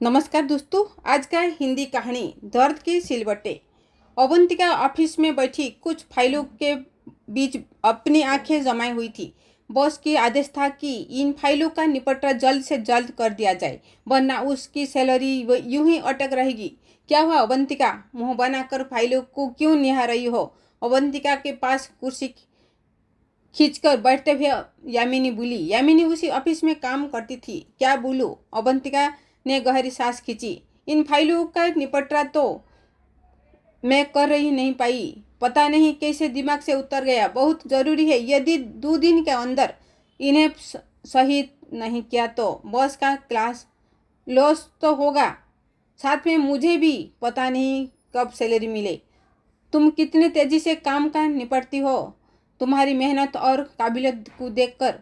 नमस्कार दोस्तों, आज का हिंदी कहानी दर्द की सिलवटें। अवंतिका ऑफिस में बैठी कुछ फाइलों के बीच अपनी आंखें जमाई हुई थी। बॉस की आदेश था कि इन फाइलों का निपटारा जल्द से जल्द कर दिया जाए, वरना उसकी सैलरी यूं ही अटक रहेगी। क्या हुआ अवंतिका? मुंह बनाकर फाइलों को क्यों निहार रही हो? अवंतिका के पास कुर्सी खींचकर बैठते हुए यामिनी बोली। यामिनी उसी ऑफिस में काम करती थी। क्या बोलूं? अवंतिका ने गहरी सांस खींची। इन फाइलों का निपटारा तो मैं कर रही नहीं पाई, पता नहीं कैसे दिमाग से उतर गया। बहुत ज़रूरी है, यदि 2 दिन के अंदर इन्हें सही नहीं किया तो बॉस का क्लास लॉस तो होगा, साथ में मुझे भी पता नहीं कब सैलरी मिले। तुम कितने तेज़ी से काम का निपटती हो। तुम्हारी मेहनत और काबिलियत को देखकर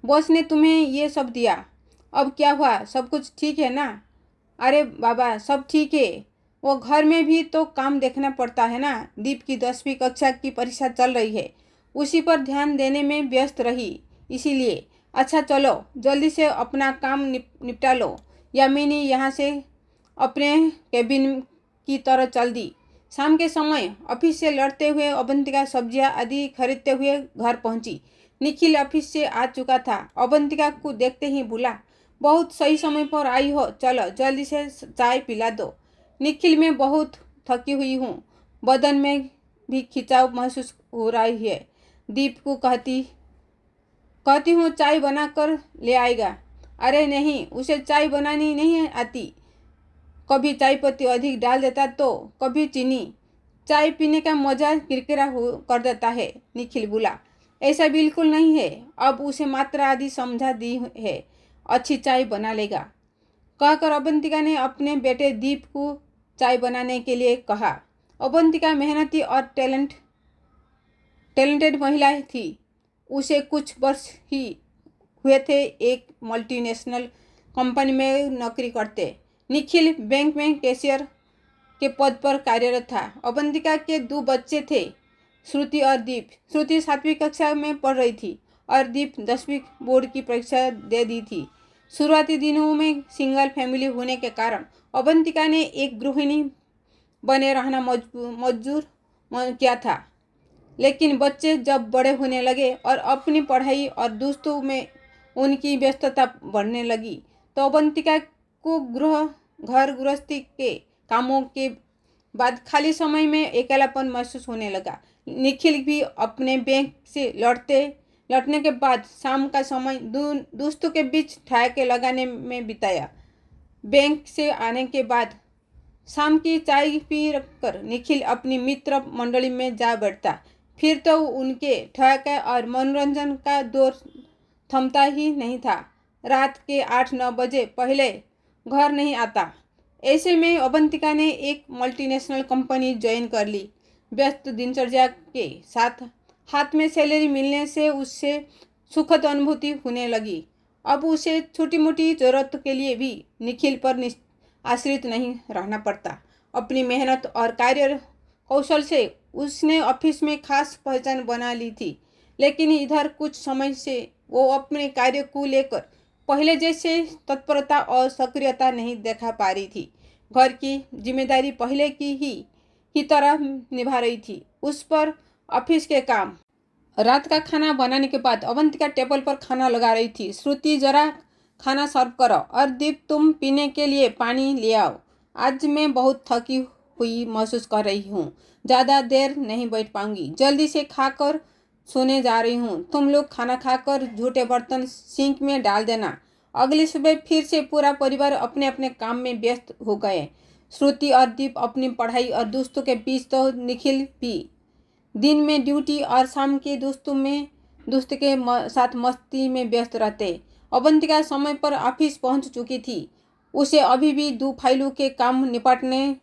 बॉस ने तुम्हें ये सब दिया। अब क्या हुआ? सब कुछ ठीक है ना? अरे बाबा, सब ठीक है। वो घर में भी तो काम देखना पड़ता है ना। दीप की 10वीं कक्षा की परीक्षा चल रही है, उसी पर ध्यान देने में व्यस्त रही, इसीलिए। अच्छा चलो जल्दी से अपना काम निपटा लो। यामिनी यहाँ से अपने केबिन की तरह चल दी। शाम के समय ऑफिस से लौटते हुए अवंतिका सब्जियां आदि खरीदते हुए घर पहुंची। निखिल ऑफिस से आ चुका था। अवंतिका को देखते ही बोला, बहुत सही समय पर आई हो, चलो जल्दी से चाय पिला दो। निखिल, मैं बहुत थकी हुई हूँ, बदन में भी खिंचाव महसूस हो रही है। दीप को कहती हूँ चाय बनाकर ले आएगा। अरे नहीं, उसे चाय बनानी नहीं आती। कभी चाय पत्ती अधिक डाल देता तो कभी चीनी। चाय पीने का मजा किरकिरा कर देता है। निखिल बोला। ऐसा बिल्कुल नहीं है, अब उसे मात्रा आदि समझा दी है, अच्छी चाय बना लेगा, कहकर अवंतिका ने अपने बेटे दीप को चाय बनाने के लिए कहा। अवंतिका मेहनती और टैलेंटेड महिला थी। उसे कुछ वर्ष ही हुए थे एक मल्टीनेशनल कंपनी में नौकरी करते। निखिल बैंक में कैशियर के पद पर कार्यरत था। अवंतिका के 2 बच्चे थे, श्रुति और दीप। श्रुति 7वीं कक्षा में पढ़ रही थी और दीप 10वीं बोर्ड की परीक्षा दे दी थी। शुरुआती दिनों में सिंगल फैमिली होने के कारण अवंतिका ने एक गृहिणी बने रहना मंजूर किया था। लेकिन बच्चे जब बड़े होने लगे और अपनी पढ़ाई और दोस्तों में उनकी व्यस्तता बढ़ने लगी, तो अवंतिका को घर गृहस्थी के कामों के बाद खाली समय में अकेलापन महसूस होने लगा। निखिल भी अपने बैंक से लौटने के बाद शाम का समय दोस्तों के बीच ठहाके लगाने में बिताया। बैंक से आने के बाद शाम की चाय पी कर निखिल अपनी मित्र मंडली में जा बैठता। फिर तो उनके ठहाके और मनोरंजन का दौर थमता ही नहीं था। रात के 8-9 बजे पहले घर नहीं आता। ऐसे में अवंतिका ने एक मल्टीनेशनल कंपनी ज्वाइन कर ली। व्यस्त दिनचर्या के साथ हाथ में सैलरी मिलने से उससे सुखद अनुभूति होने लगी। अब उसे छोटी मोटी ज़रूरत के लिए भी निखिल पर आश्रित नहीं रहना पड़ता। अपनी मेहनत और कार्य कौशल से उसने ऑफिस में खास पहचान बना ली थी। लेकिन इधर कुछ समय से वो अपने कार्य को लेकर पहले जैसे तत्परता और सक्रियता नहीं देखा पा रही थी। घर की जिम्मेदारी पहले की ही तरह निभा रही थी। उस पर ऑफिस के काम। रात का खाना बनाने के बाद अवंतिका टेबल पर खाना लगा रही थी। श्रुति, जरा खाना सर्व करो, और दीप तुम पीने के लिए पानी ले आओ। आज मैं बहुत थकी हुई महसूस कर रही हूँ, ज़्यादा देर नहीं बैठ पाऊंगी। जल्दी से खाकर सोने जा रही हूँ। तुम लोग खाना खाकर झूठे बर्तन सिंक में डाल देना। अगली सुबह फिर से पूरा परिवार अपने अपने काम में व्यस्त हो गए। श्रुति और दीप अपनी पढ़ाई और दोस्तों के बीच, तो निखिल भी दिन में ड्यूटी और शाम के दोस्त के साथ मस्ती में व्यस्त रहते। अवंतिका समय पर ऑफिस पहुंच चुकी थी। उसे अभी भी 2 फाइलों के काम निपटने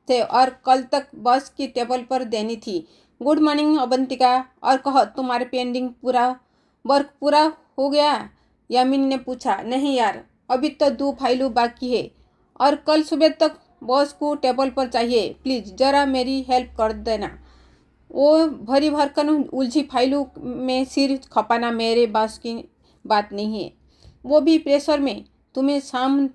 थे और कल तक बॉस की टेबल पर देनी थी। गुड मॉर्निंग अवंतिका, और कहो तुम्हारे पेंडिंग वर्क पूरा हो गया? यामिनी ने पूछा। नहीं यार, अभी तो 2 फाइलों बाकी है और कल सुबह तक बॉस को टेबल पर चाहिए। प्लीज़ ज़रा मेरी हेल्प कर देना। वो भरी भरकन उलझी फाइलों में सिर खपाना मेरे बस की बात नहीं है, वो भी प्रेशर में। तुम्हें शाम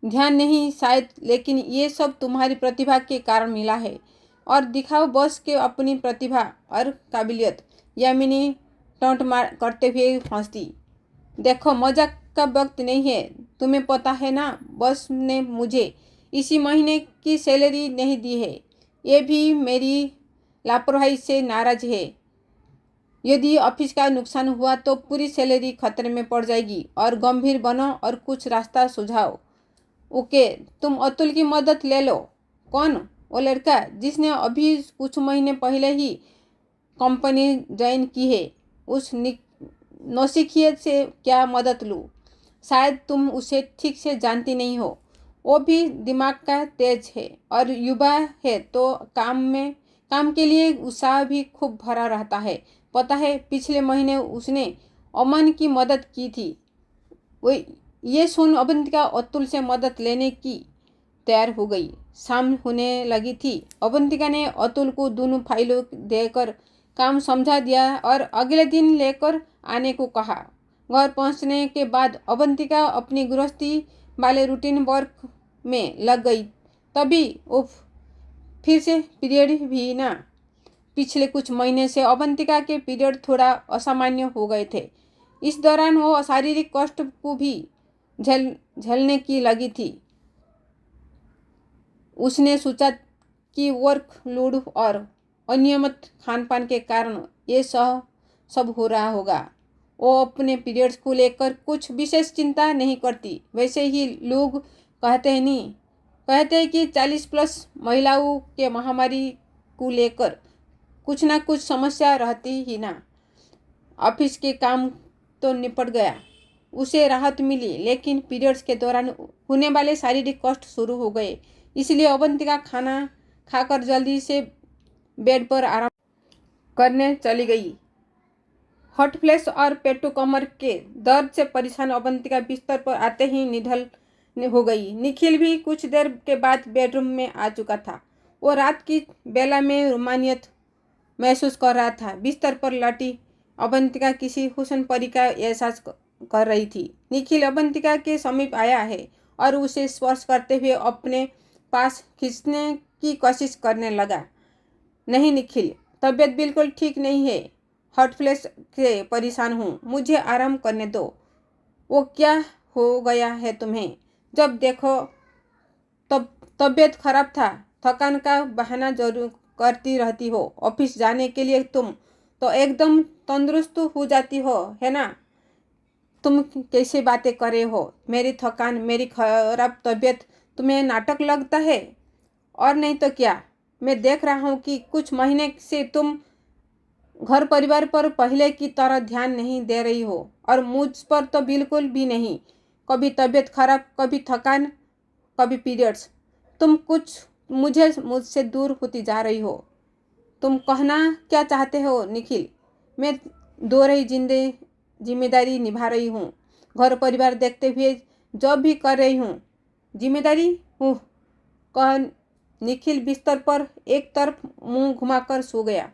ध्यान नहीं शायद, लेकिन ये सब तुम्हारी प्रतिभा के कारण मिला है। और दिखाओ बॉस के अपनी प्रतिभा और काबिलियत। यामिनी टोंट मार करते हुए हंसती। देखो मजाक का वक्त नहीं है, तुम्हें पता है ना बॉस ने मुझे इसी महीने की सैलरी नहीं दी है। ये भी मेरी लापरवाही से नाराज है। यदि ऑफिस का नुकसान हुआ तो पूरी सैलरी खतरे में पड़ जाएगी। और गंभीर बनो और कुछ रास्ता सुझाओ। ओके, तुम अतुल की मदद ले लो। कौन? वो लड़का जिसने अभी कुछ महीने पहले ही कंपनी ज्वाइन की है। उस नौसिखियत से क्या मदद लूँ? शायद तुम उसे ठीक से जानती नहीं हो। वो भी दिमाग का तेज है और युवा है तो काम के लिए उत्साह भी खूब भरा रहता है। पता है पिछले महीने उसने अमन की मदद की थी। वो ये सुन अवंतिका अतुल से मदद लेने की तैयार हो गई। शाम होने लगी थी। अवंतिका ने अतुल को दोनों फाइलों देकर काम समझा दिया और अगले दिन लेकर आने को कहा। घर पहुंचने के बाद अवंतिका अपनी गृहस्थी वाले रूटीन वर्क में लग गई। तभी उफ, फिर से पीरियड भी ना। पिछले कुछ महीने से अवंतिका के पीरियड थोड़ा असामान्य हो गए थे। इस दौरान वो शारीरिक कष्ट को भी झेलने की लगी थी। उसने सोचा कि वर्कलोड और अनियमित खान-पान के कारण ये सब हो रहा होगा। वो अपने पीरियड्स को लेकर कुछ विशेष चिंता नहीं करती। वैसे ही लोग कहते हैं कि 40+ महिलाओं के महामारी को लेकर कुछ ना कुछ समस्या रहती ही ना। ऑफिस के काम तो निपट गया, उसे राहत मिली, लेकिन पीरियड्स के दौरान होने वाले शारीरिक कष्ट शुरू हो गए। इसलिए अवंतिका खाना खाकर जल्दी से बेड पर आराम करने चली गई। हॉट फ्लैश और पेटो कमर के दर्द से परेशान अवंतिका बिस्तर पर आते ही निढल हो गई। निखिल भी कुछ देर के बाद बेडरूम में आ चुका था। वो रात की बेला में रोमानियत महसूस कर रहा था। बिस्तर पर लेटी अवंतिका किसी हुस्न परी का एहसास कर रही थी। निखिल अवंतिका के समीप आया है और उसे स्पर्श करते हुए अपने पास खींचने की कोशिश करने लगा। नहीं निखिल, तबीयत बिल्कुल ठीक नहीं है। हॉट फ्लैश से परेशान हूँ, मुझे आराम करने दो। वो क्या हो गया है तुम्हें? जब देखो तब तबीयत खराब था, थकान का बहाना जरूर करती रहती हो। ऑफिस जाने के लिए तुम तो एकदम तंदुरुस्त हो जाती हो, है ना? तुम कैसे बातें कर रहे हो? मेरी थकान, मेरी खराब तबीयत तुम्हें नाटक लगता है? और नहीं तो क्या। मैं देख रहा हूँ कि कुछ महीने से तुम घर परिवार पर पहले की तरह ध्यान नहीं दे रही हो और मुझ पर तो बिल्कुल भी नहीं। कभी तबीयत खराब, कभी थकान, कभी पीरियड्स। तुम मुझसे दूर होती जा रही हो। तुम कहना क्या चाहते हो निखिल? मैं दोहरी जिम्मेदारी निभा रही हूँ। घर परिवार देखते हुए जॉब भी कर रही हूँ। जिम्मेदारी हूँ कह निखिल बिस्तर पर एक तरफ मुंह घुमाकर सो गया।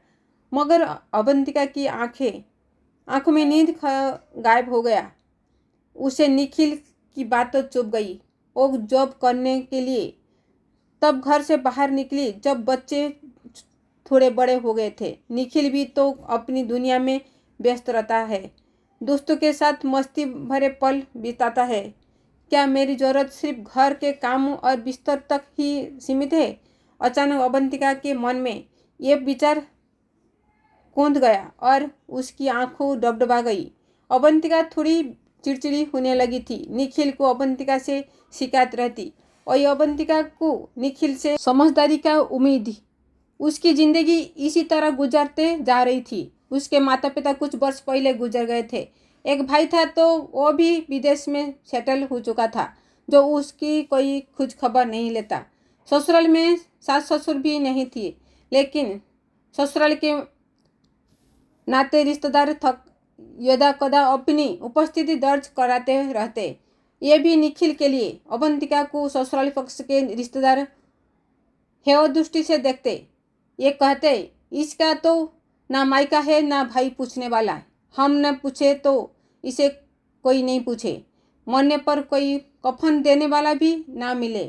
मगर अवंतिका की आंखों में नींद गायब हो गया। उसे निखिल की बात तो चुभ गई। वो जॉब करने के लिए तब घर से बाहर निकली जब बच्चे थोड़े बड़े हो गए थे। निखिल भी तो अपनी दुनिया में व्यस्त रहता है, दोस्तों के साथ मस्ती भरे पल बिताता है। क्या मेरी ज़रूरत सिर्फ घर के काम और बिस्तर तक ही सीमित है? अचानक अवंतिका के मन में ये विचार कूद गया और उसकी आंखों डबडबा गई। अवंतिका थोड़ी चिड़चिड़ी होने लगी थी। निखिल को अवंतिका से शिकायत रहती और अवंतिका को निखिल से समझदारी का उम्मीद। उसकी ज़िंदगी इसी तरह गुजरते जा रही थी। उसके माता पिता कुछ वर्ष पहले गुजर गए थे। एक भाई था तो वो भी विदेश में सेटल हो चुका था, जो उसकी कोई खोज खबर नहीं लेता। ससुराल में सास ससुर भी नहीं थी, लेकिन ससुराल के नाते रिश्तेदार यदा कदा अपनी उपस्थिति दर्ज कराते रहते। ये भी निखिल के लिए अवंतिका को ससुराल पक्ष के रिश्तेदार हेय दृष्टि से देखते। ये कहते इसका तो ना मायका है ना भाई पूछने वाला। हम न पूछे तो इसे कोई नहीं पूछे। मरने पर कोई कफन देने वाला भी ना मिले।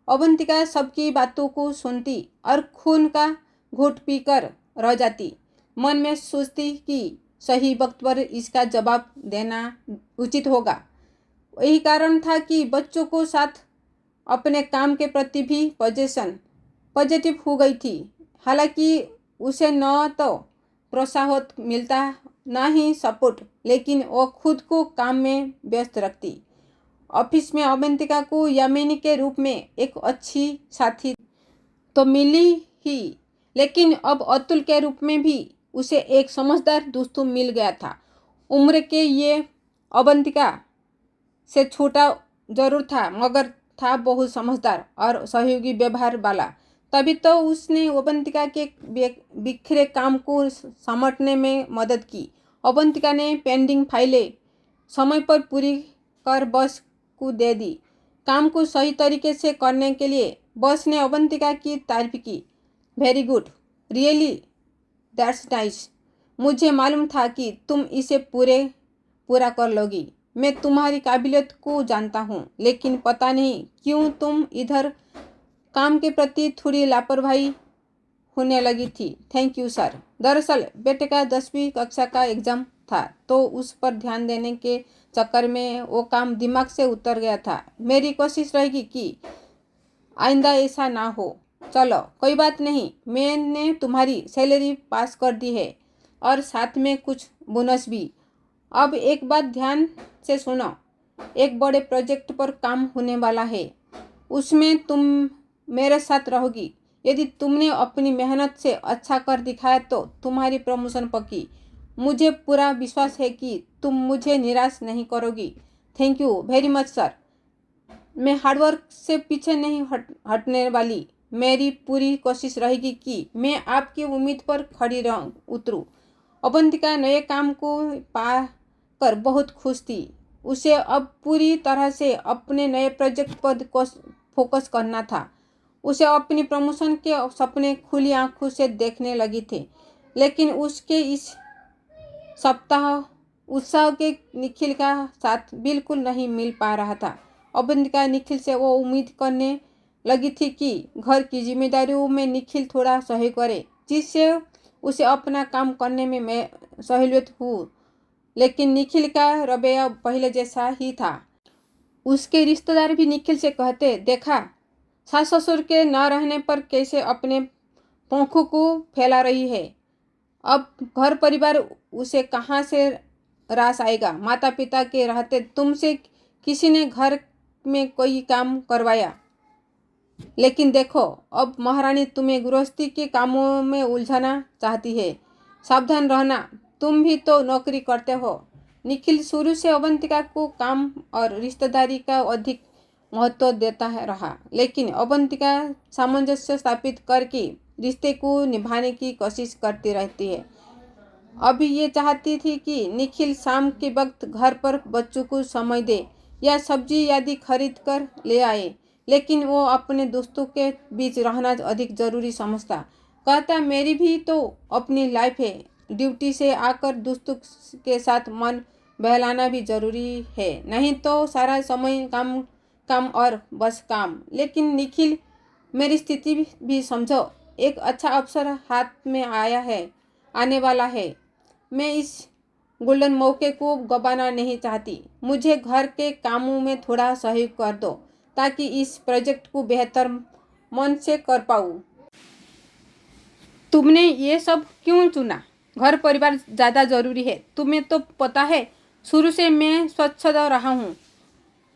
अवंतिका सबकी बातों को सुनती और खून का घूंट पीकर रह जाती। मन में सोचती कि सही वक्त पर इसका जवाब देना उचित होगा। यही कारण था कि बच्चों को साथ अपने काम के प्रति भी पॉजिटिव हो गई थी। हालांकि उसे न तो प्रोत्साहन मिलता ना ही सपोर्ट, लेकिन वो खुद को काम में व्यस्त रखती। ऑफिस में अवंतिका को यामिनी के रूप में एक अच्छी साथी तो मिली ही, लेकिन अब अतुल के रूप में भी उसे एक समझदार दोस्त मिल गया था। उम्र के ये अवंतिका से छोटा जरूर था, मगर था बहुत समझदार और सहयोगी व्यवहार वाला। तभी तो उसने अवंतिका के बिखरे काम को समेटने में मदद की। अवंतिका ने पेंडिंग फाइलें समय पर पूरी कर बॉस को दे दी। काम को सही तरीके से करने के लिए बॉस ने अवंतिका की तारीफ की। Very good, really, that's nice. मुझे मालूम था कि तुम इसे पूरा कर लोगी। मैं तुम्हारी काबिलियत को जानता हूँ, लेकिन पता नहीं क्यों तुम इधर काम के प्रति थोड़ी लापरवाही होने लगी थी। Thank you sir. दरअसल बेटे का 10वीं कक्षा का एग्ज़ाम था, तो उस पर ध्यान देने के चक्कर में वो काम दिमाग से उतर गया था। मेरी कोशिश रहेगी कि आइंदा ऐसा ना हो। चलो कोई बात नहीं, मैंने तुम्हारी सैलरी पास कर दी है और साथ में कुछ बोनस भी। अब एक बात ध्यान से सुनो, एक बड़े प्रोजेक्ट पर काम होने वाला है, उसमें तुम मेरे साथ रहोगी। यदि तुमने अपनी मेहनत से अच्छा कर दिखाया तो तुम्हारी प्रमोशन पक्की। मुझे पूरा विश्वास है कि तुम मुझे निराश नहीं करोगी। Thank you very much sir. मैं हार्डवर्क से पीछे नहीं हटने वाली। मेरी पूरी कोशिश रहेगी कि मैं आपकी उम्मीद पर खड़ी उतरूँ। अवंतिका नए काम को पा कर बहुत खुश थी। उसे अब पूरी तरह से अपने नए प्रोजेक्ट पर फोकस करना था। उसे अपनी प्रमोशन के सपने खुली आंखों से देखने लगी थी, लेकिन उसके इस सप्ताह उत्साह के निखिल का साथ बिल्कुल नहीं मिल पा रहा था। अवंतिका निखिल से वो उम्मीद करने लगी थी कि घर की जिम्मेदारियों में निखिल थोड़ा सहयोग करे, जिससे उसे अपना काम करने में सहूलियत हो। लेकिन निखिल का रवैया पहले जैसा ही था। उसके रिश्तेदार भी निखिल से कहते, देखा सास ससुर के न रहने पर कैसे अपने पंखों को फैला रही है। अब घर परिवार उसे कहाँ से रास आएगा। माता पिता के रहते तुमसे किसी ने घर में कोई काम करवाया, लेकिन देखो अब महारानी तुम्हें गृहस्थी के कामों में उलझाना चाहती है। सावधान रहना, तुम भी तो नौकरी करते हो। निखिल शुरू से अवंतिका को काम और रिश्तेदारी का अधिक महत्व देता रहा, लेकिन अवंतिका सामंजस्य स्थापित करके रिश्ते को निभाने की कोशिश करती रहती है। अभी ये चाहती थी कि निखिल शाम के वक्त घर पर बच्चों को समय दे या सब्जी आदि खरीद कर ले आए, लेकिन वो अपने दोस्तों के बीच रहना अधिक ज़रूरी समझता। कहता, मेरी भी तो अपनी लाइफ है, ड्यूटी से आकर दोस्तों के साथ मन बहलाना भी ज़रूरी है, नहीं तो सारा समय काम काम और बस काम। लेकिन निखिल, मेरी स्थिति भी समझो। एक अच्छा अवसर हाथ में आने वाला है। मैं इस गोल्डन मौके को गंवाना नहीं चाहती। मुझे घर के कामों में थोड़ा सहयोग कर दो, ताकि इस प्रोजेक्ट को बेहतर मन से कर पाऊँ। तुमने ये सब क्यों चुना? घर परिवार ज़्यादा ज़रूरी है। तुम्हें तो पता है, शुरू से मैं स्वच्छ रहा हूँ।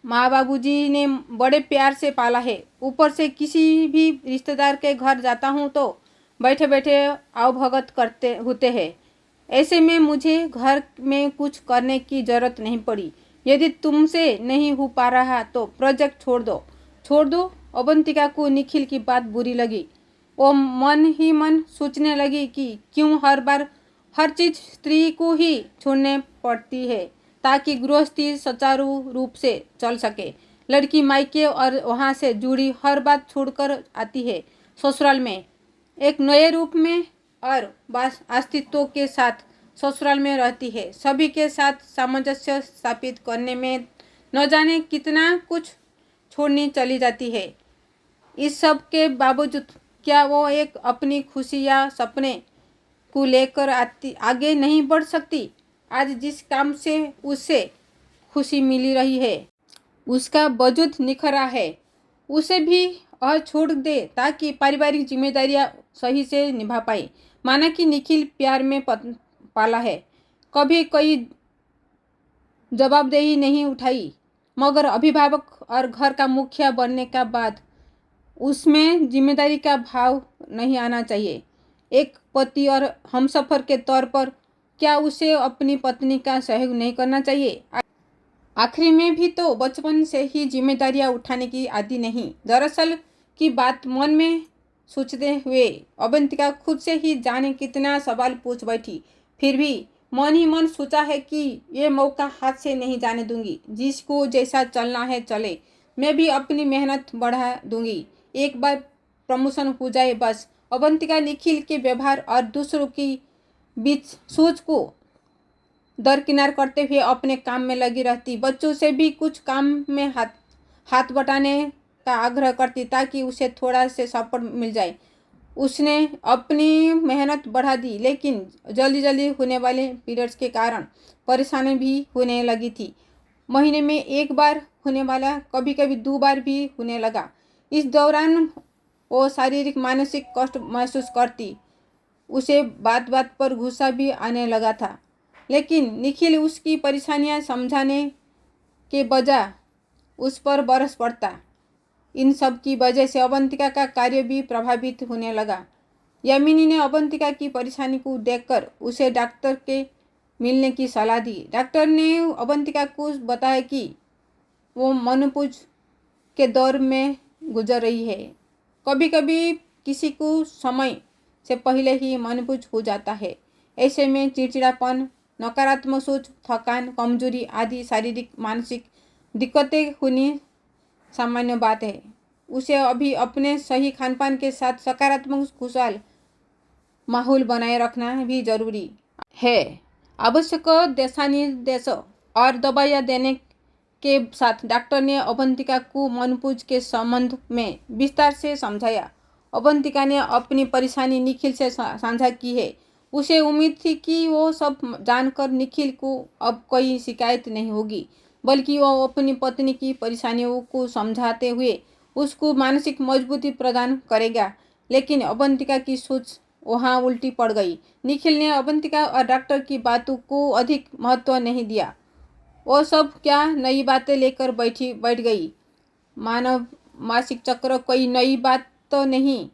माँ बाबूजी ने बड़े प्यार से पाला है। ऊपर से किसी भी रिश्तेदार के घर जाता हूँ तो बैठे बैठे आवभगत करते होते हैं। ऐसे में मुझे घर में कुछ करने की ज़रूरत नहीं पड़ी। यदि तुमसे नहीं हो पा रहा तो प्रोजेक्ट छोड़ दो। अवंतिका को निखिल की बात बुरी लगी। वो मन ही मन सोचने लगी कि क्यों हर बार हर चीज़ स्त्री को ही छोड़ने पड़ती है, ताकि गृहस्थी सुचारू रूप से चल सके। लड़की मायके और वहाँ से जुड़ी हर बात छोड़कर आती है ससुराल में, एक नए रूप में और बस अस्तित्व के साथ ससुराल में रहती है। सभी के साथ सामंजस्य स्थापित करने में न जाने कितना कुछ छोड़नी चली जाती है। इस सब के बावजूद क्या वो एक अपनी खुशी या सपने को लेकर आगे नहीं बढ़ सकती? आज जिस काम से उसे खुशी मिली रही है, उसका वजूद निखरा है, उसे भी छोड़ दे ताकि पारिवारिक जिम्मेदारियां सही से निभा पाए। माना कि निखिल प्यार में पाला है, कभी कोई जवाबदेही नहीं उठाई, मगर अभिभावक और घर का मुखिया बनने का बाद उसमें जिम्मेदारी का भाव नहीं आना चाहिए। एक पति और हमसफर के तौर पर क्या उसे अपनी पत्नी का सहयोग नहीं करना चाहिए? आखिर में भी तो बचपन से ही जिम्मेदारियां उठाने की आदि नहीं। दरअसल की बात मन में सोचते हुए अवंतिका खुद से ही जाने कितना सवाल पूछ बैठी। फिर भी मन ही मन सोचा है कि ये मौका हाथ से नहीं जाने दूंगी। जिसको जैसा चलना है चले, मैं भी अपनी मेहनत बढ़ा दूंगी। एक बार प्रमोशन हो जाए बस। अवंतिका निखिल के व्यवहार और दूसरों की बीच सोच को दरकिनार करते हुए अपने काम में लगी रहती। बच्चों से भी कुछ काम में हाथ बटाने का आग्रह करती ताकि उसे थोड़ा से सपोर्ट मिल जाए। उसने अपनी मेहनत बढ़ा दी, लेकिन जल्दी जल्दी होने वाले पीरियड्स के कारण परेशानी भी होने लगी थी। महीने में एक बार होने वाला कभी कभी 2 बार भी होने लगा। इस दौरान वो शारीरिक मानसिक कष्ट महसूस करती। उसे बात बात पर गुस्सा भी आने लगा था, लेकिन निखिल उसकी परेशानियां समझाने के बजाय उस पर बरस पड़ता। इन सब की वजह से अवंतिका का कार्य भी प्रभावित होने लगा। यामिनी ने अवंतिका की परेशानी को देखकर उसे डॉक्टर के मिलने की सलाह दी। डॉक्टर ने अवंतिका को बताया कि वो मनोपुज के दौर में गुजर रही है। कभी कभी किसी को समय से पहले ही मनोपुज हो जाता है। ऐसे में चिड़चिड़ापन, नकारात्मक सोच, थकान, कमजोरी आदि शारीरिक मानसिक दिक्कतें होनी सामान्य बात है। उसे अभी अपने सही खानपान के साथ सकारात्मक खुशहाल माहौल बनाए रखना भी जरूरी है। आवश्यक दिशानिर्देश और दवाइयाँ देने के साथ डॉक्टर ने अवंतिका को मनोपुज के संबंध में विस्तार से समझाया। अवंतिका ने अपनी परेशानी निखिल से साझा की है। उसे उम्मीद थी कि वो सब जानकर निखिल को अब कोई शिकायत नहीं होगी, बल्कि वो अपनी पत्नी की परेशानियों को समझाते हुए उसको मानसिक मजबूती प्रदान करेगा। लेकिन अवंतिका की सोच वहाँ उल्टी पड़ गई। निखिल ने अवंतिका और डॉक्टर की बातों को अधिक महत्व नहीं दिया। वो सब क्या नई बातें लेकर बैठ गई। मानव मासिक चक्र कोई नई बात तो नहीं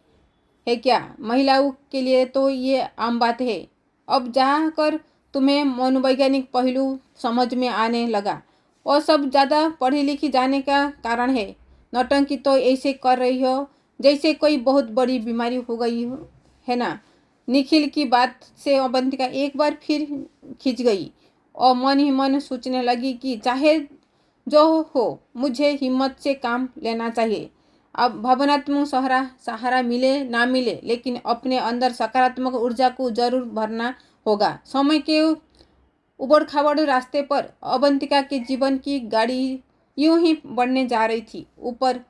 है क्या? महिलाओं के लिए तो ये आम बात है। अब जहाँ कर तुम्हें मनोवैज्ञानिक पहलू समझ में आने लगा। और सब ज़्यादा पढ़ी लिखी जाने का कारण है। नौटंकी तो ऐसे कर रही हो जैसे कोई बहुत बड़ी बीमारी हो गई हो, है ना? निखिल की बात से अवंतिका एक बार फिर खिंच गई और मन ही मन सोचने लगी कि चाहे जो हो, मुझे हिम्मत से काम लेना चाहिए। अब भावनात्मक सहारा मिले ना मिले, लेकिन अपने अंदर सकारात्मक ऊर्जा को जरूर भरना होगा। समय के उबड़ खाबड़ रास्ते पर अवंतिका के जीवन की गाड़ी यूं ही बढ़ने जा रही थी। ऊपर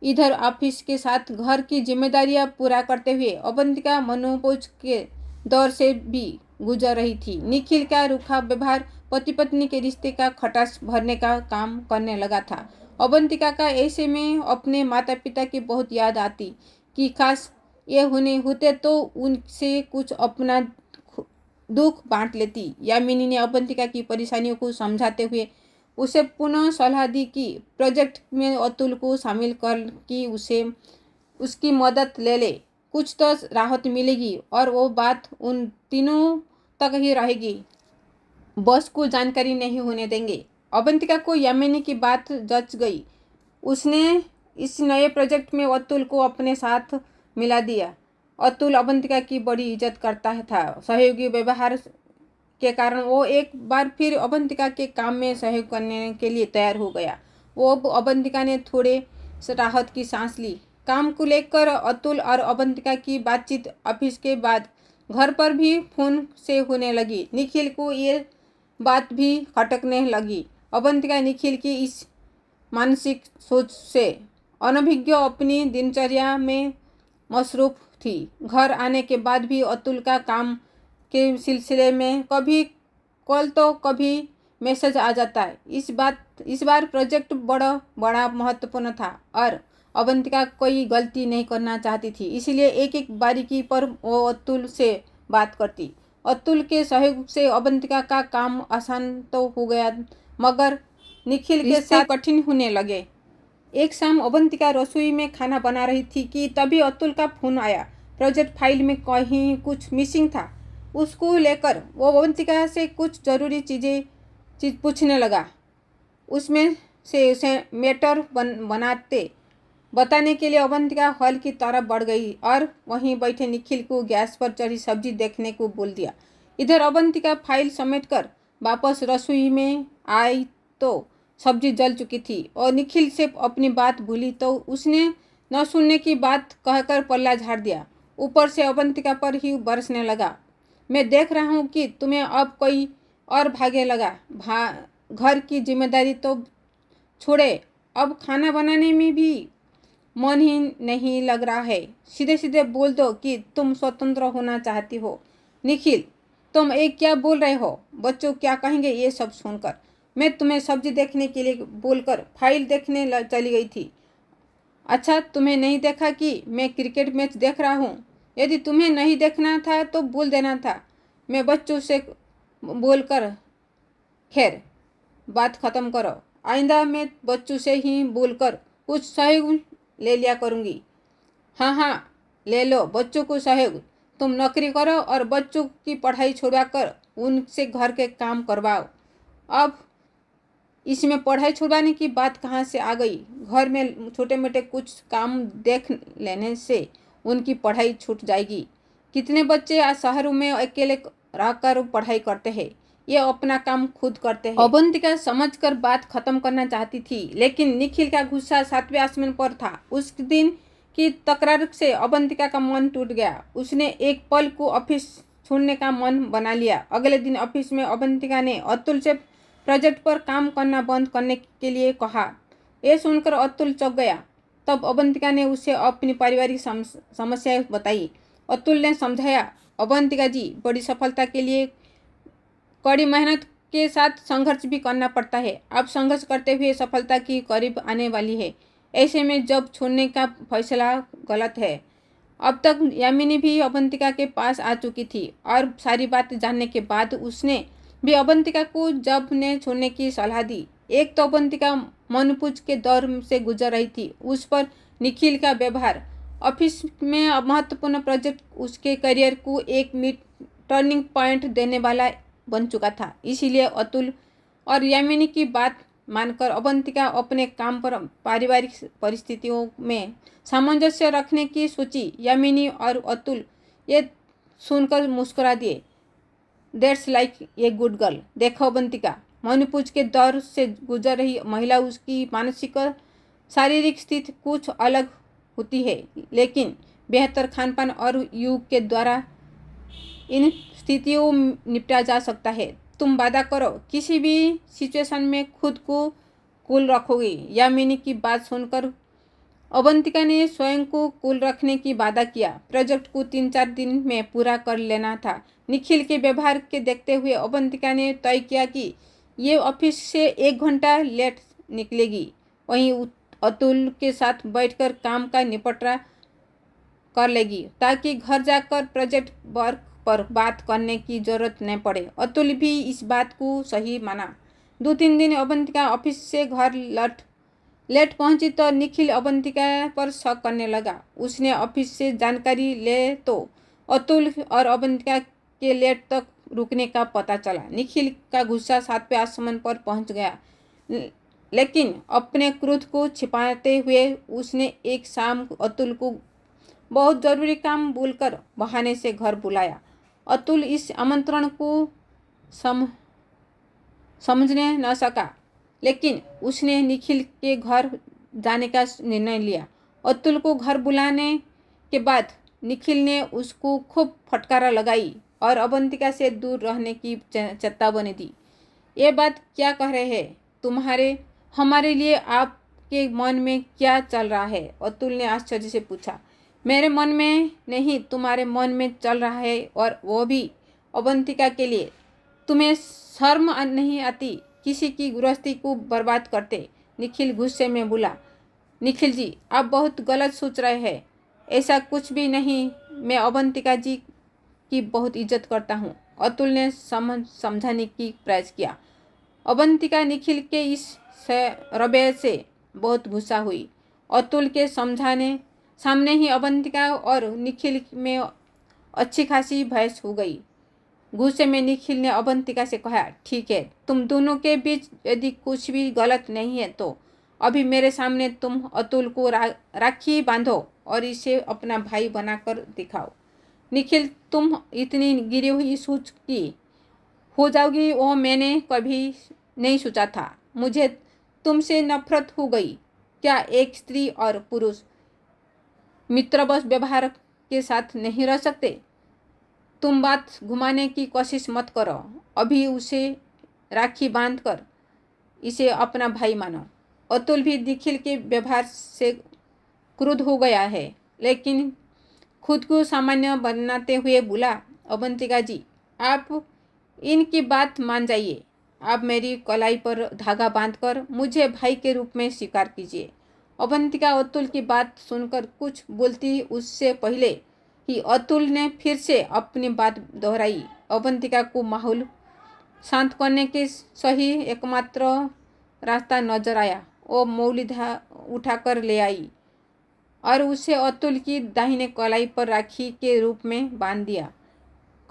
इधर ऑफिस के साथ घर की जिम्मेदारियां पूरा करते हुए अवंतिका मनोपोज के दौर से भी गुजर रही थी। निखिल का रूखा व्यवहार पति पत्नी के रिश्ते का खटास भरने का काम करने लगा था। अवंतिका का ऐसे में अपने माता पिता की बहुत याद आती कि काश ये होते तो उनसे कुछ अपना दुख बांट लेती। यामिनी ने अवंतिका की परेशानियों को समझाते हुए उसे पुनः सलाह दी कि प्रोजेक्ट में अतुल को शामिल कर कि उसे उसकी मदद ले ले, कुछ तो राहत मिलेगी और वो बात उन तीनों तक ही रहेगी। बॉस को जानकारी नहीं होने देंगे। अवंतिका को यामिनी की बात जच गई। उसने इस नए प्रोजेक्ट में अतुल को अपने साथ मिला दिया। अतुल अवंतिका की बड़ी इज्जत करता था। सहयोगी व्यवहार के कारण वो एक बार फिर अवंतिका के काम में सहयोग करने के लिए तैयार हो गया। वो अवंतिका ने थोड़े से राहत की सांस ली। काम को लेकर अतुल और अवंतिका की बातचीत ऑफिस के बाद घर पर भी फोन से होने लगी। निखिल को ये बात भी खटकने लगी। अवंतिका निखिल की इस मानसिक सोच से अनभिज्ञ अपनी दिनचर्या में मसरूफ थी। घर आने के बाद भी अतुल का काम के सिलसिले में कभी कॉल तो कभी मैसेज आ जाता है। इस बार प्रोजेक्ट बड़ा महत्वपूर्ण था और अवंतिका कोई गलती नहीं करना चाहती थी, इसलिए एक एक बारीकी पर वो अतुल से बात करती। अतुल के सहयोग से अवंतिका का काम आसान तो हो गया, मगर निखिल के साथ कठिन होने लगे। एक शाम अवंतिका रसोई में खाना बना रही थी कि तभी अतुल का फोन आया। प्रोजेक्ट फाइल में कहीं कुछ मिसिंग था। उसको लेकर वो अवंतिका से कुछ ज़रूरी चीज़ पूछने लगा। उसमें से उसे मैटर बताने के लिए अवंतिका हॉल की तरफ बढ़ गई और वहीं बैठे निखिल को गैस पर चढ़ी सब्जी देखने को बोल दिया। इधर अवंतिका फाइल समेटकर वापस रसोई में आई तो सब्जी जल चुकी थी और निखिल से अपनी बात भूली तो उसने न सुनने की बात कहकर पल्ला झाड़ दिया। ऊपर से अवंतिका पर ही बरसने लगा। मैं देख रहा हूँ कि तुम्हें अब कोई और भागे लगा। घर की जिम्मेदारी तो छोड़े, अब खाना बनाने में भी मन ही नहीं लग रहा है। सीधे सीधे बोल दो कि तुम स्वतंत्र होना चाहती हो। निखिल, तुम एक क्या बोल रहे हो? बच्चों क्या कहेंगे ये सब सुनकर? मैं तुम्हें सब्जी देखने के लिए बोलकर फाइल देखने चली गई थी। अच्छा, तुम्हें नहीं देखा कि मैं क्रिकेट मैच देख रहा हूँ? यदि तुम्हें नहीं देखना था तो बोल देना था। मैं बच्चों से बोलकर, खैर बात ख़त्म करो। आइंदा मैं बच्चों से ही बोलकर कुछ सहयोग ले लिया करूँगी। हाँ हाँ, ले लो बच्चों को सहयोग। तुम नौकरी करो और बच्चों की पढ़ाई छुड़वा कर उनसे घर के काम करवाओ। अब इसमें पढ़ाई छुड़वाने की बात कहाँ से आ गई? घर में छोटे मोटे कुछ काम देख लेने से उनकी पढ़ाई छूट जाएगी। कितने बच्चे आज शहरों में अकेले रहकर पढ़ाई करते हैं, ये अपना काम खुद करते हैं। अवंतिका समझकर बात खत्म करना चाहती थी, लेकिन निखिल का गुस्सा 7वें आसमान पर था। उस दिन की तकरार से अवंतिका का मन टूट गया। उसने एक पल को ऑफिस छोड़ने का मन बना लिया। अगले दिन ऑफिस में अवंतिका ने अतुल से प्रोजेक्ट पर काम करना बंद करने के लिए कहा। यह सुनकर अतुल चौंक गया। तब अवंतिका ने उसे अपनी पारिवारिक समस्याएं बताई। अतुल ने समझाया, अवंतिका जी, बड़ी सफलता के लिए कड़ी मेहनत के साथ संघर्ष भी करना पड़ता है। आप संघर्ष करते हुए सफलता की करीब आने वाली है। ऐसे में जब छोड़ने का फैसला गलत है। अब तक यामिनी भी अवंतिका के पास आ चुकी थी और सारी बात जानने के बाद उसने भी अवंतिका को जब ने छोड़ने की सलाह दी। एक तो अवंतिका मनोपुज के दौर से गुजर रही थी। उस पर निखिल का व्यवहार, ऑफिस में महत्वपूर्ण प्रोजेक्ट उसके करियर को एक टर्निंग पॉइंट देने वाला बन चुका था। इसीलिए अतुल और यामिनी की बात मानकर अवंतिका अपने काम पर पारिवारिक परिस्थितियों में सामंजस्य रखने की सोची। यामिनी और अतुल ये सुनकर मुस्कुरा दिए। That's like a good girl. देखो अवंतिका, मनोपुज के दौर से गुजर रही महिला, उसकी मानसिक और शारीरिक स्थिति कुछ अलग होती है, लेकिन बेहतर खानपान और योग के द्वारा इन स्थितियों निपटा जा सकता है। तुम वादा करो किसी भी सिचुएशन में खुद को कूल रखोगी। यामिनी की बात सुनकर अवंतिका ने स्वयं को कूल रखने की वादा किया। प्रोजेक्ट को 3-4 दिन में पूरा कर लेना था। निखिल के व्यवहार के देखते हुए अवंतिका ने तय किया कि ये ऑफिस से 1 घंटा लेट निकलेगी। वहीं अतुल के साथ बैठकर काम का निपटारा कर लेगी, ताकि घर जाकर प्रोजेक्ट वर्क पर बात करने की जरूरत न पड़े। अतुल भी इस बात को सही माना। 2-3 दिन अवंतिका ऑफिस से घर लेट पहुंची तो निखिल अवंतिका पर शक करने लगा। उसने ऑफिस से जानकारी ले तो अतुल और अवंतिका के लेट तक रुकने का पता चला। निखिल का गुस्सा 7वें आसमान पर पहुंच गया, लेकिन अपने क्रोध को छिपाते हुए उसने एक शाम अतुल को बहुत ज़रूरी काम बोलकर बहाने से घर बुलाया। अतुल इस आमंत्रण को समझने न सका, लेकिन उसने निखिल के घर जाने का निर्णय लिया। अतुल को घर बुलाने के बाद निखिल ने उसको खूब फटकारा लगाई और अवंतिका से दूर रहने की चेतावनी दी। ये बात क्या कह रहे हैं? हमारे लिए आपके मन में क्या चल रहा है? अतुल ने आश्चर्य से पूछा। मेरे मन में नहीं, तुम्हारे मन में चल रहा है, और वो भी अवंतिका के लिए। तुम्हें शर्म नहीं आती? किसी की गृहस्थी को बर्बाद करते? निखिल गुस्से में बोला। निखिल जी, आप बहुत गलत सोच रहे हैं। ऐसा कुछ भी नहीं, मैं अवंतिका जी की बहुत इज्जत करता हूँ। अतुल ने समझाने की प्रयास किया। अवंतिका निखिल के इस रवैये से बहुत गुस्सा हुई। अतुल के समझाने सामने ही अवंतिका और निखिल में अच्छी खासी बहस हो गई। गुस्से में निखिल ने अवंतिका से कहा, ठीक है, तुम दोनों के बीच यदि कुछ भी गलत नहीं है तो अभी मेरे सामने तुम अतुल को राखी बांधो और इसे अपना भाई बनाकर दिखाओ। निखिल, तुम इतनी गिरी हुई सोच की हो जाओगी, वो मैंने कभी नहीं सोचा था। मुझे तुमसे नफरत हो गई। क्या एक स्त्री और पुरुष मित्रवश व्यवहार के साथ नहीं रह सकते? तुम बात घुमाने की कोशिश मत करो। अभी उसे राखी बांधकर इसे अपना भाई मानो। अतुल भी निखिल के व्यवहार से क्रुद्ध हो गया है, लेकिन खुद को सामान्य बनाते हुए बोला, अवंतिका जी, आप इनकी बात मान जाइए। आप मेरी कलाई पर धागा बांधकर मुझे भाई के रूप में स्वीकार कीजिए। अवंतिका अतुल की बात सुनकर कुछ बोलती उससे पहले ही अतुल ने फिर से अपनी बात दोहराई। अवंतिका को माहौल शांत करने के सही एकमात्र रास्ता नजर आया। वो मौली उठाकर ले आई और उसे अतुल की दाहिने कलाई पर राखी के रूप में बांध दिया।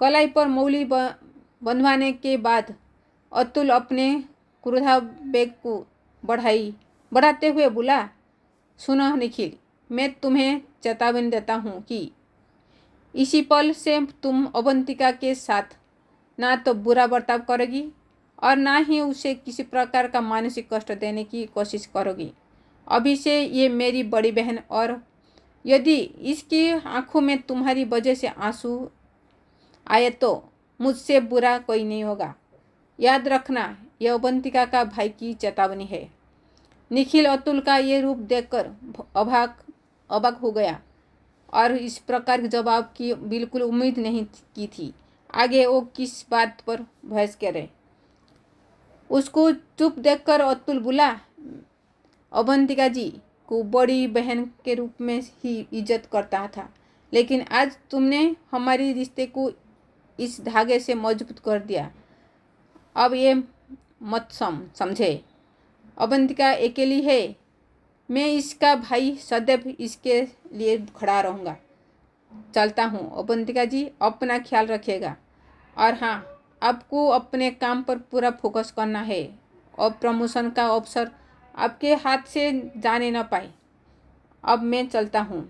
कलाई पर मौली बंधवाने के बाद अतुल अपने क्रोधावेग को बढ़ाते हुए बोला, सुनो निखिल, मैं तुम्हें चेतावनी देता हूँ कि इसी पल से तुम अवंतिका के साथ ना तो बुरा बर्ताव करोगी और ना ही उसे किसी प्रकार का मानसिक कष्ट देने की कोशिश करोगी। अभी से ये मेरी बड़ी बहन, और यदि इसकी आंखों में तुम्हारी वजह से आंसू आए तो मुझसे बुरा कोई नहीं होगा। याद रखना, यह अवंतिका का भाई की चेतावनी है। निखिल अतुल का ये रूप देखकर अबाक हो गया और इस प्रकार के जवाब की बिल्कुल उम्मीद नहीं की थी। आगे वो किस बात पर बहस करे, उसको चुप देखकर अतुल बोला, अवंतिका जी को बड़ी बहन के रूप में ही इज्जत करता था, लेकिन आज तुमने हमारी रिश्ते को इस धागे से मजबूत कर दिया। अब ये मत समझे, अवंतिका अकेली है, मैं इसका भाई सदैव इसके लिए खड़ा रहूँगा। चलता हूँ अवंतिका जी, अपना ख्याल रखिएगा। और हाँ, आपको अपने काम पर पूरा फोकस करना है और प्रमोशन का अवसर आपके हाथ से जाने न पाए। अब मैं चलता हूँ।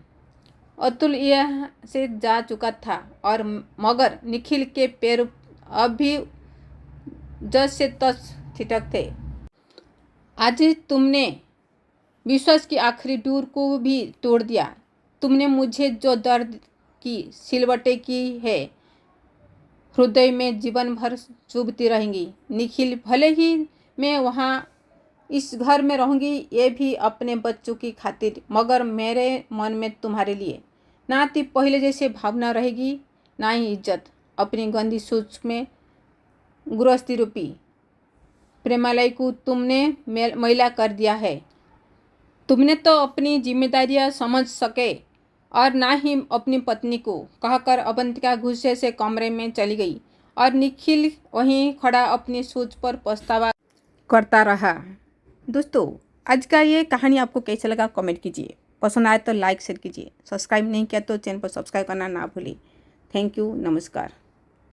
अतुल यहाँ से जा चुका था और मगर निखिल के पैर अब भी जस से तस ठिठक थे। आज तुमने विश्वास की आखिरी डोर को भी तोड़ दिया। तुमने मुझे जो दर्द की सिलवटें की है, हृदय में जीवन भर चुभती रहेंगी। निखिल, भले ही मैं वहाँ इस घर में रहूँगी, ये भी अपने बच्चों की खातिर, मगर मेरे मन में तुम्हारे लिए ना तो पहले जैसे भावना रहेगी, ना ही इज्जत। अपनी गंदी सोच में गृहस्थी रूपी प्रेमालय को तुमने मैला कर दिया है। तुमने तो अपनी जिम्मेदारियां समझ सके और ना ही अपनी पत्नी को, कहकर अवंतिका गुस्से से कमरे में चली गई और निखिल वहीं खड़ा अपनी सोच पर पछतावा करता रहा। दोस्तों, आज का ये कहानी आपको कैसा लगा कमेंट कीजिए। पसंद आए तो लाइक शेयर कीजिए। सब्सक्राइब नहीं किया तो चैनल पर सब्सक्राइब करना ना भूलिए। थैंक यू, नमस्कार।